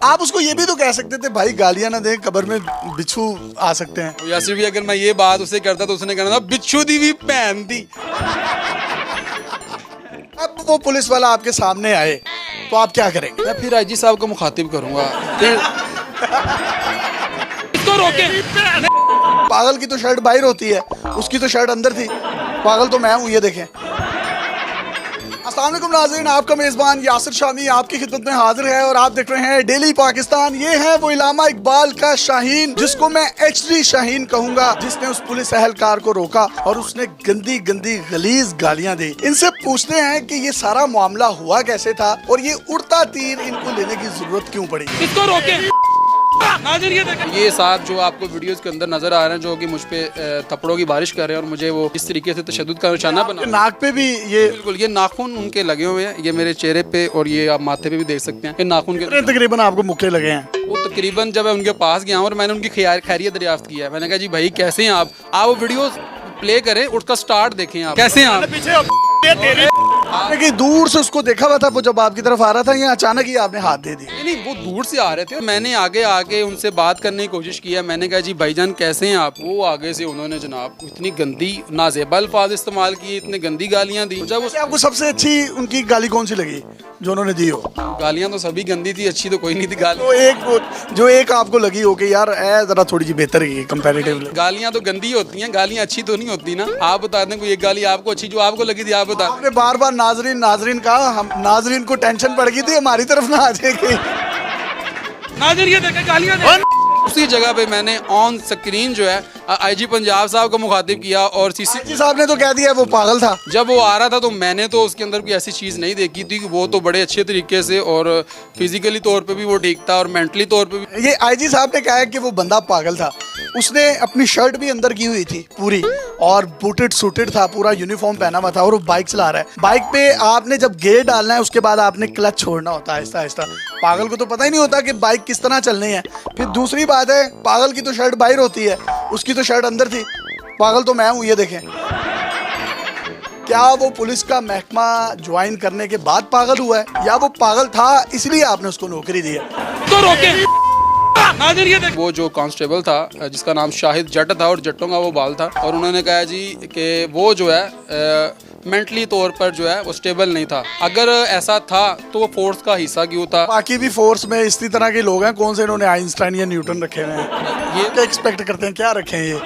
आप उसको ये भी तो कह सकते थे भाई गालियां ना दे, कब्र में बिच्छू आ सकते हैं। यासिर भी अगर मैं ये बात उसे करता तो उसने कहना था बिच्छू दी भी पहन दी। अब वो पुलिस वाला आपके सामने आए तो आप क्या करेंगे? मैं फिर आईजी साहब को मुखातिब करूंगा, फिर इसको रोके। पागल की तो शर्ट बाहर होती है, उसकी तो शर्ट अंदर थी। पागल तो मैं हूँ, ये देखें। अस्सलाम वालेकुम नाज़रीन, आपका मेज़बान यासिर शामी आपकी खिदमत में हाजिर है और आप देख रहे हैं डेली पाकिस्तान। ये है वो इलामा इकबाल का शाहीन, जिसको मैं HD शाहीन कहूंगा, जिसने उस पुलिस एहलकार को रोका और उसने गंदी गंदी गलीज गालियां दी। इनसे पूछते हैं कि ये सारा मामला हुआ कैसे था और ये उड़ता तीर इनको लेने की जरूरत क्यों पड़ी। इसको रोके। ये साहब जो आपको वीडियोस के अंदर नजर आ रहे हैं, जो कि मुझ पे थप्पड़ों की बारिश कर रहे हैं और मुझे वो इस तरीके से तशद्दुद का निशाना बना। नाक पे भी ये बिल्कुल, ये नाखून उनके लगे हुए हैं, ये मेरे चेहरे पे और ये आप माथे पे भी देख सकते हैं। ये नाखून के तकरीबन आपको मुक्के लगे हैं। वो तकरीबन जब मैं उनके पास गया और मैंने उनकी खैरियत दरियाफ्त किया है, मैंने कहा जी भाई कैसे हैं आप वो वीडियो प्ले करें, उसका स्टार्ट देखें आप कैसे हैं आप। आपने दूर से उसको देखा हुआ था वो जब आपकी तरफ आ रहा था, या अचानक ही आपने हाथ दे दिया? नहीं, वो दूर से आ रहे थे। मैंने आगे आके उनसे बात करने की कोशिश किया, मैंने कहा जी भाईजान कैसे हैं आप। वो आगे से उन्होंने जनाब इतनी गंदी नाजेबा अल्फाज इस्तेमाल किए, इतनी गंदी गालियां दी। जब आपको सबसे अच्छी उनकी गाली कौन सी लगी जो उन्होंने दी हो? गालियां तो सभी गंदी थी, अच्छी तो कोई नहीं थी गाली। तो जो एक आपको लगी हो कि यार जरा थोड़ी सी बेहतर है कंपैरेटिवली। गालियां तो गंदी होती हैं, गालियां अच्छी तो नहीं होती ना। आप बता दें कोई एक गाली आपको अच्छी जो आपको लगी थी, आप बता। आपने बार बार नाजरीन कहा, हम नाजरीन को टेंशन पड़ गई थी हमारी तरफ ना आ जाएगी। नाज़रीन ये देखें गालियां उसी जगह पे मैंने ऑन स्क्रीन जो है IG पंजाब साहब को मुखातिब किया और CC साहब ने तो कह दिया वो पागल था। जब वो आ रहा था तो मैंने तो उसके अंदर कोई ऐसी चीज़ नहीं देखी थी कि वो तो बड़े अच्छे तरीके से और फिजिकली तौर पे भी वो ठीक था और मेंटली तौर पे भी। ये IG साहब ने कहा है कि वो बंदा पागल था। उसने अपनी शर्ट भी अंदर की हुई थी पूरी और बूटेड सूटेड था, पूरा यूनिफॉर्म पहना हुआ था और वो बाइक चला रहा है। बाइक पे आपने जब गियर डालना है उसके बाद आपने क्लच छोड़ना होता है आहिस्ता आहिस्ता। पागल को तो पता ही नहीं होता कि बाइक किस तरह चलनी है। फिर दूसरी बात है, पागल की तो शर्ट बाहर होती है, उसकी तो शर्ट अंदर थी। पागल तो मैं हूँ, ये देखें। क्या वो पुलिस का महकमा ज्वाइन करने के बाद पागल हुआ है या वो पागल था इसलिए आपने उसको नौकरी दी है? तो रोके। वो जो कांस्टेबल था जिसका नाम शाहिद जट था और जट्टों का वो बाल था, और उन्होंने कहा जी कि वो जो है मेंटली तौर पर जो है वो स्टेबल नहीं था। अगर ऐसा था तो वो फोर्स का हिस्सा क्यों था? बाकी भी फोर्स में इसी तरह के लोग हैं, कौन से इन्होंने आइंस्टाइन या न्यूटन रखे हुए हैं? ये क्या एक्सपेक्ट करते हैं, क्या रखे हैं ये?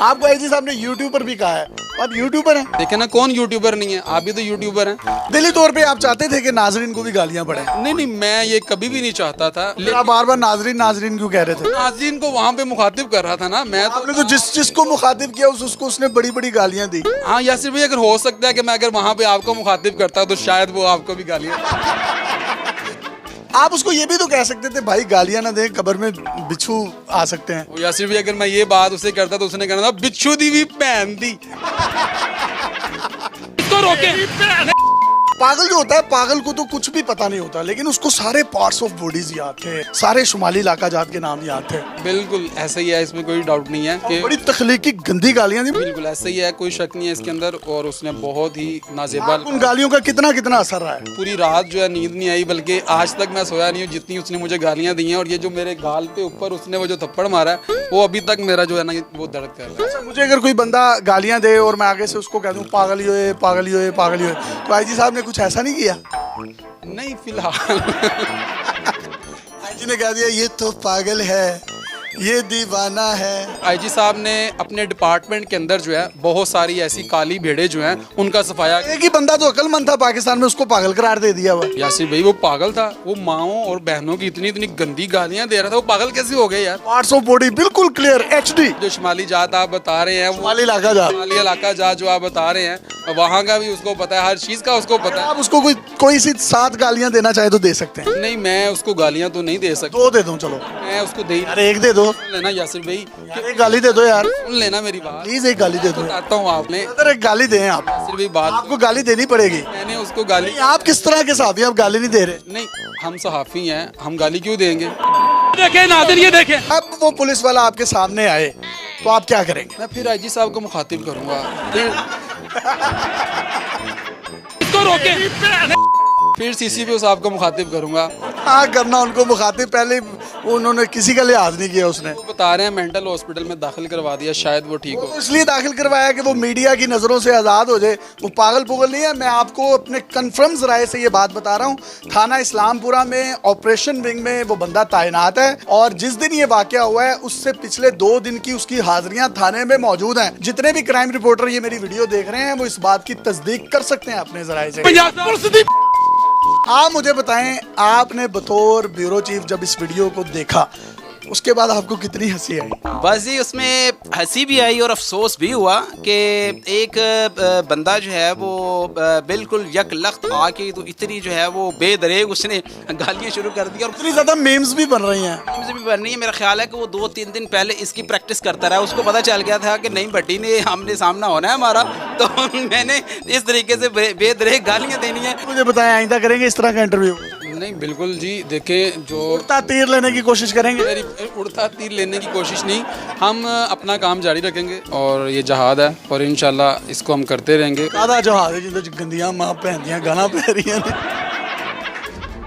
आपको IG साहब ने यूट्यूबर भी कहा है, आप यूट्यूबर हैं। देखे ना, कौन यूट्यूबर नहीं है, आप भी तो यूट्यूबर हैं। दिली तौर पे आप चाहते थे कि नाजरीन को भी गालियां पड़े? नहीं, मैं ये कभी भी नहीं चाहता था। आप बार बार नाजरीन क्यों कह रहे थे? नाजरीन को वहाँ पे मुखातिब कर रहा था ना मैं। आपने तो जिसको मुखातिब किया उसको उसने बड़ी बड़ी गालियां दी। हाँ यासिर भाई, अगर हो सकता है कि मैं अगर वहाँ पे आपको मुखातिब करता तो शायद वो आपको भी गालियां। आप उसको ये भी तो कह सकते थे भाई गालियां ना दे, कब्र में बिच्छू आ सकते हैं। यासिर भाई, अगर मैं ये बात उसे करता तो उसने कहना था बिच्छू दी भी पहन दी। इसको रोके। पागल जो होता है, पागल को तो कुछ भी पता नहीं होता, लेकिन उसको सारे पार्ट्स ऑफ बॉडीज याद थे, सारे शुमाली इलाका जात के नाम याद थे। बिल्कुल ऐसा ही है, इसमें कोई डाउट नहीं है कि बड़ी तख्लीकी गंदी गालियां दी। बिल्कुल ऐसा ही है, कोई शक नहीं है इसके अंदर। और उसने बहुत ही नाजेबा उन गालियों का कितना असर रहा है? पूरी रात जो है नींद नहीं आई, बल्कि आज तक मैं सोया नहीं हूँ जितनी उसने मुझे गालियां दी हैं। और ये जो मेरे गाल पे ऊपर उसने वो जो थप्पड़ मारा है वो अभी तक मेरा जो है ना वो दर्द कर रहा है। मुझे अगर कोई बंदा गालियां दे और मैं आगे से उसको कह दूं पागल ही होए पागल ही होए पागल ही होए, तो IG साहब ने कुछ ऐसा नहीं किया? नहीं, फिलहाल IG ने कह दिया ये तो पागल है, ये दीवाना है। IG साहब ने अपने डिपार्टमेंट के अंदर जो है बहुत सारी ऐसी काली भेड़े जो हैं उनका सफाया। एक ही बंदा तो अक्लमंद था पाकिस्तान में, उसको पागल करार दे दिया हुआ। यासिर भाई, वो पागल था, वो माओं और बहनों की इतनी गंदी गालियां दे रहा था, वो पागल कैसे हो गए यार? पार्ट्स ऑफ बॉडी बिल्कुल क्लियर HD। जो शुमाली जात आप बता रहे हैं, शुमाली इलाका जात जो आप बता रहे हैं, वहाँ का भी उसको पता है, हर चीज का उसको पता है। आप उसको कोई सी 7 गालियां देना चाहे तो दे सकते हैं। नहीं, मैं उसको गालियां तो नहीं दे सकता। 2 दे दूं? चलो मैं उसको दे यार 1 दे दो। सुन लेना यासिर भाई, एक गाली दे दो यार, सुन लेना मेरी बात प्लीज, एक गाली दे दो। बताता हूँ आपने अगर एक गाली दें आप, यासिर भाई बात आपको गाली देनी पड़ेगी। मैंने उसको गाली। आप किस तरह के साहब हैं, आप गाली नहीं दे रहे? नहीं, हम सहाफी हैं, हम गाली क्यों देंगे? देखें नाज़रीन, ये देखें। अब वो पुलिस वाला आपके सामने आए तो आप क्या करेंगे? मैं फिर IG साहब को मुखातिब करूंगा, इसको रोके। फिर CCPO साहब को मुखातिब करूंगा हाँ करना उनको मुखातिब, पहले उन्होंने किसी का लिहाज नहीं किया उसने। वो बता रहे हैं मेंटल हॉस्पिटल में दाखिल करवा दिया, शायद वो ठीक वो हो। तो इसलिए दाखिल करवाया कि वो मीडिया की नज़रों से आज़ाद हो जाए। वो पागल पुगल नहीं है, मैं आपको अपने कन्फर्म ज़राए से ये बात बता रहा हूँ। थाना इस्लामपुरा में ऑपरेशन विंग में वो बंदा तैनात है और जिस दिन ये वाक़या हुआ है उससे पिछले 2 दिन की उसकी हाजिरियाँ थाने में मौजूद हैं। जितने भी क्राइम रिपोर्टर ये मेरी वीडियो देख रहे हैं वो इस बात की तस्दीक कर सकते हैं अपने ज़राए से। आप मुझे बताएं, आपने बतौर ब्यूरो चीफ जब इस वीडियो को देखा उसके बाद आपको कितनी हंसी आई? बस जी उसमें हंसी भी आई और अफसोस भी हुआ कि एक बंदा जो है वो बिल्कुल यकलख्त आके तो इतनी जो है वो बेदरेग उसने गालियाँ शुरू कर दी और इतनी ज़्यादा मेम्स भी बन रही हैं। मुझे भी बन रही है। मेरा ख्याल है कि वो 2-3 दिन पहले इसकी प्रैक्टिस करता रहा, उसको पता चल गया था कि नहीं भट्टी ने आमने सामना होना है हमारा, तो मैंने इस तरीके से बेदरेग गालियाँ देनी है। मुझे बताएं, आइंदा करेंगे इस तरह का इंटरव्यू? नहीं बिल्कुल जी, देखें जो उड़ता तीर लेने की कोशिश करेंगे? मेरी उड़ता तीर लेने की कोशिश नहीं, हम अपना काम जारी रखेंगे और ये जहाद है और इंशाल्लाह इसको हम करते रहेंगे। आधा जहाज है जिंदे गंदियां मां पहनदियां गाना पह रही हैं।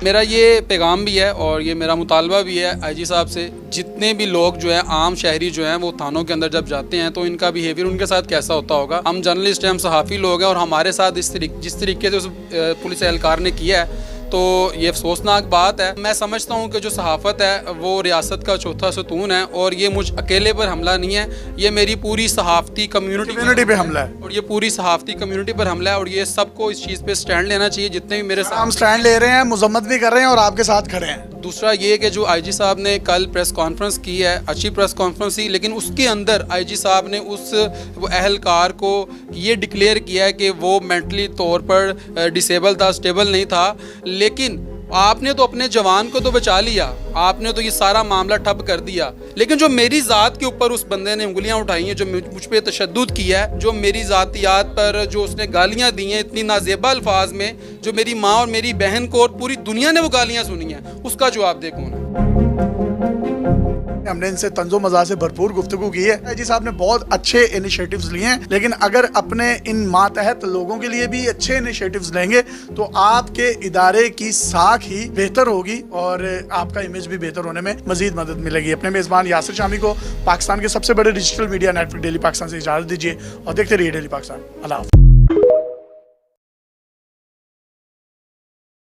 मेरा ये पैगाम भी है और ये मेरा मुतालबा भी है आईजी साहब से, जितने भी लोग जो है आम शहरी जो हैं वो थानों के अंदर जब जाते हैं तो इनका बिहेवियर उनके साथ कैसा होता होगा। हम जर्नलिस्ट हैं, हम सहाफ़ी लोग हैं और हमारे साथ जिस तरीके से उस पुलिस एहलकार ने किया है तो ये अफसोसनाक बात है। मैं समझता हूँ कि जो सहाफ़त है वो रियासत का चौथा सतून है और ये मुझ अकेले पर हमला नहीं है, ये मेरी पूरी सहाफ़ती कम्युनिटी पे हमला है और ये पूरी सहाफ़ती कम्युनिटी पर हमला है और ये सबको इस चीज़ पे स्टैंड लेना चाहिए। जितने भी मेरे साथ हम स्टैंड ले रहे हैं, मुजम्मत भी कर रहे हैं और आपके साथ खड़े हैं। दूसरा ये कि जो आईजी साहब ने कल प्रेस कॉन्फ्रेंस की है, अच्छी प्रेस कॉन्फ्रेंस थी, लेकिन उसके अंदर आईजी साहब ने उस वो अहलकार को ये डिक्लेयर किया है कि वो मेंटली तौर पर डिसेबल था, स्टेबल नहीं था। लेकिन आपने तो अपने जवान को तो बचा लिया, आपने तो ये सारा मामला ठप कर दिया, लेकिन जो मेरी ज़ात के ऊपर उस बंदे ने उंगलियां उठाई हैं, जो मुझ पे तशद्दुद किया है, जो मेरी ज़ातियात पर जो उसने गालियां दी हैं इतनी नाजेबा अल्फाज में, जो मेरी माँ और मेरी बहन को और पूरी दुनिया ने वो गालियां सुनी हैं, उसका जवाब दे कौन है? हमने इनसे तंजो मज़ाक से भरपूर गुफ्तगू की है। आईजी साहब ने बहुत अच्छे इनिशिएटिव्स लिए हैं, लेकिन अगर अपने इन मातहत लोगों के लिए भी अच्छे इनिशिएटिव्स लेंगे तो आपके इदारे की साख ही बेहतर होगी और आपका इमेज भी बेहतर होने में मजीद मदद मिलेगी। अपने मेज़बान यासिर शामी को पाकिस्तान के सबसे बड़े digital media network daily Pakistan से इजाज़त दीजिए और देखते रहिए डेली पाकिस्तान। अल्लाह हाफ़िज़।